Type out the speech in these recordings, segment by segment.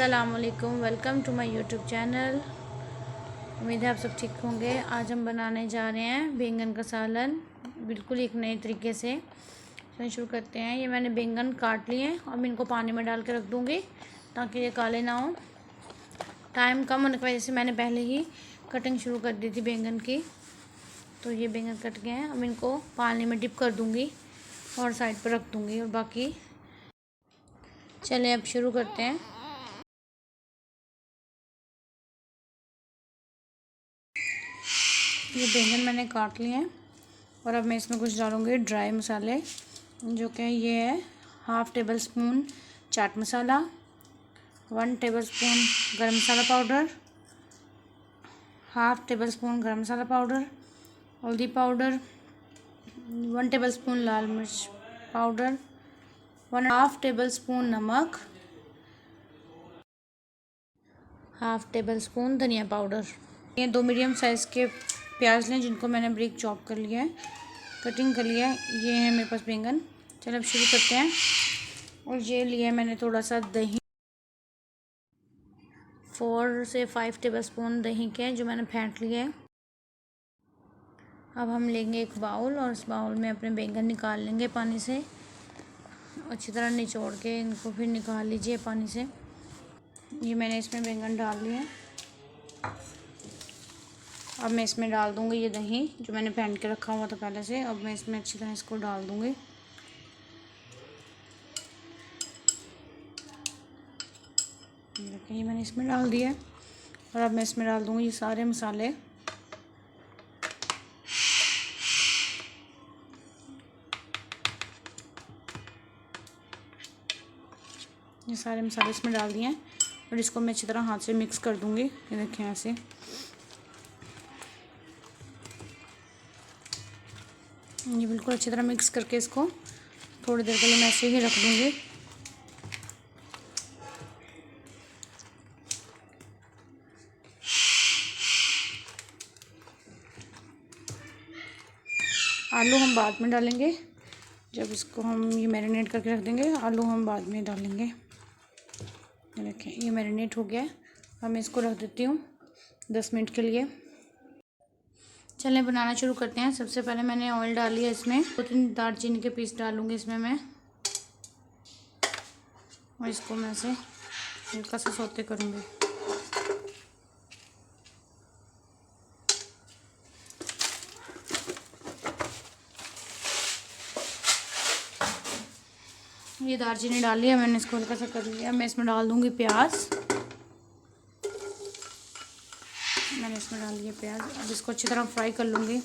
अस्सलाम वालेकुम, welcome to my YouTube channel. उम्मीद है आप सब ठीक होंगे। आज हम बनाने जा रहे हैं बैंगन का सालन, बिल्कुल एक नए तरीके से। चलिए शुरू करते हैं। ये मैंने बैंगन काट लिए हैं और मैं इनको पानी में डाल के रख दूँगी ताकि ये काले ना हो। टाइम कम होने की वजह से मैंने पहले ही कटिंग शुरू कर दी थी बैंगन की। तो ये बैंगन कट गए हैं। अब इनको पानी में डिप कर दूँगी और साइड पर रख दूँगी। और बाकी चलिए अब शुरू करते हैं। ये बैंगन मैंने काट लिए हैं और अब मैं इसमें कुछ डालूँगी ड्राई मसाले, जो कि ये है 1/2 table spoon chaat masala, 1 table spoon गरम मसाला पाउडर, 1/2 टेबल स्पून गरम मसाला पाउडर, हल्दी पाउडर, 1 टेबल स्पून लाल मिर्च पाउडर, 1/2 टेबल स्पून नमक, 1/2 टेबल स्पून धनिया पाउडर। ये 2 मीडियम साइज़ के प्याज लें जिनको मैंने ब्रिक चॉप कर लिया है, कटिंग कर लिया है। ये है मेरे पास बैंगन। चलो अब शुरू करते हैं। और ये लिया है मैंने थोड़ा सा दही, 4 से 5 टेबल स्पून दही के जो मैंने फेंट लिए है। अब हम लेंगे एक बाउल और इस बाउल में अपने बैंगन निकाल लेंगे पानी से। अच्छी तरह निचोड़ के इनको फिर निकाल लीजिए पानी से। ये मैंने इसमें बैंगन डाल लिए हैं। अब मैं इसमें डाल दूँगी ये दही जो मैंने फेंट के रखा हुआ था पहले से। अब मैं इसमें अच्छी तरह इसको डाल दूँगी। ये मैंने इसमें डाल दिया है और अब मैं इसमें डाल दूँगी ये सारे मसाले। ये सारे मसाले इसमें डाल दिए हैं और इसको मैं अच्छी तरह हाथ से मिक्स कर दूँगी। ये देखें ऐसे। ये बिल्कुल अच्छी तरह मिक्स करके इसको थोड़ी देर के लिए मैं ऐसे ही रख दूँगी। आलू हम बाद में डालेंगे, जब इसको हम ये मैरिनेट करके रख देंगे। आलू हम बाद में डालेंगे। ये देखें ये मैरिनेट हो गया है। अब मैं इसको रख देती हूँ 10 मिनट के लिए। चलें बनाना शुरू करते हैं। सबसे पहले मैंने ऑयल डाल लिया, इसमें 2-3 दालचीनी के पीस डालूँगी इसमें मैं। और इसको मैं ऐसे हल्का सा सौते करूँगी। ये दालचीनी डाल लिया मैंने, इसको हल्का सा कर लिया। मैं इसमें डाल दूँगी प्याज। मैंने इसमें डाल दिया प्याज। अब इसको अच्छी तरह फ्राई कर लूँगी।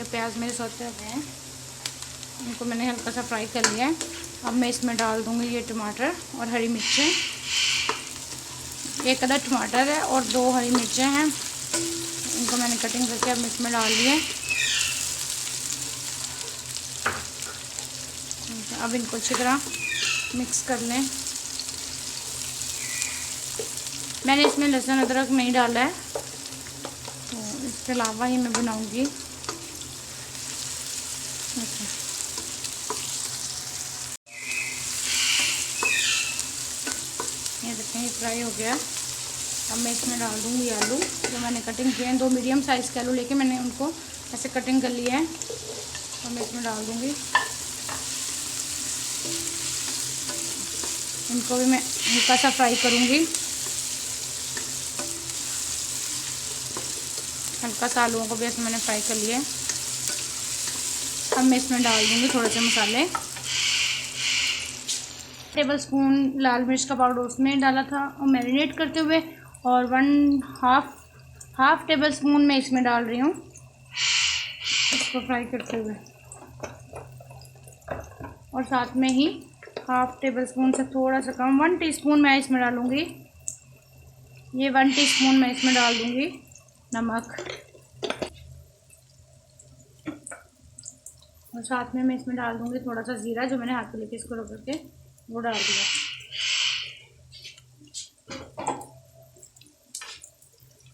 प्याज मेरे सौते हो गए हैं, इनको मैंने हल्का सा फ्राई कर लिया है। अब मैं इसमें डाल दूँगी ये टमाटर और हरी मिर्चें। 1 अदद टमाटर है और 2 हरी मिर्चें हैं, इनको मैंने कटिंग करके अब इसमें डाल दिए। अब इनको अच्छी तरह मिक्स कर लें। मैंने इसमें लहसुन अदरक नहीं डाला है, तो इसके अलावा ही मैं बनाऊँगी। ये देखते हैं फ्राई हो गया। अब मैं इसमें डाल दूँगी आलू जो मैंने कटिंग किए हैं। 2 मीडियम साइज़ के आलू लेके मैंने उनको ऐसे कटिंग कर लिया है और मैं इसमें डाल दूँगी। इनको भी मैं हल्का सा फ्राई करूँगी। हल्का सा आलूओं को भी ऐसे मैंने फ्राई कर लिया है। अब मैं इसमें डाल दूँगी थोड़े से मसाले। टेबल स्पून लाल मिर्च का पाउडर उसमें डाला था और मैरिनेट करते हुए, और 1/2 टेबल स्पून मैं इसमें डाल रही हूँ इसको फ्राई करते हुए। और साथ में ही 1/2 टेबल स्पून से थोड़ा सा कम 1 टीस्पून मैं इसमें डालूँगी। ये 1 टीस्पून मैं इसमें डाल दूँगी नमक। और साथ में मैं इसमें डाल दूँगी थोड़ा सा ज़ीरा जो मैंने हाथ पे लेके इसको रगड़ के वो डाल दिया।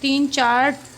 3-4